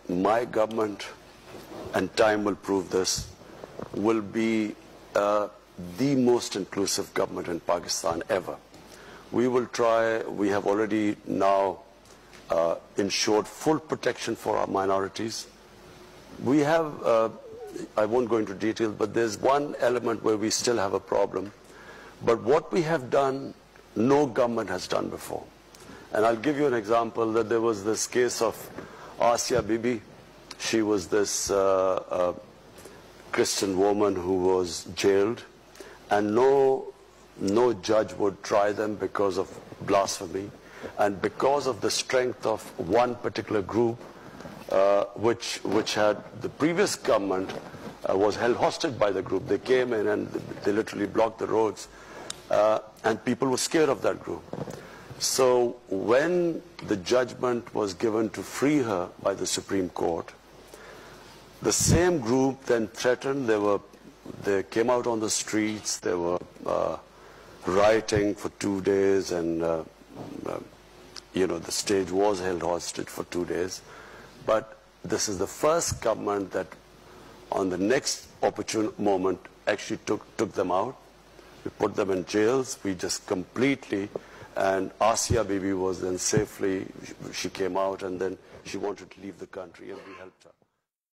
My government, and time will prove this, will be the most inclusive government in Pakistan ever. We will try, we have already now ensured full protection for our minorities. We have, I won't go into detail, but there's one element where we still have a problem. But what we have done, no government has done before. And I'll give you an example that there was this case of Asia Bibi. She was this Christian woman who was jailed, and no judge would try them because of blasphemy, and because of the strength of one particular group, which had the previous government was held hostage by the group. They came in and they literally blocked the roads, and people were scared of that group. So when the judgment was given to free her by the Supreme Court, the same group then threatened. They came out on the streets. They were rioting for 2 days, and the stage was held hostage for 2 days. But this is the first government that, on the next opportune moment, actually took them out. We put them in jails. We just completely. And Asia Bibi was then safely, she came out, and then she wanted to leave the country, and we helped her.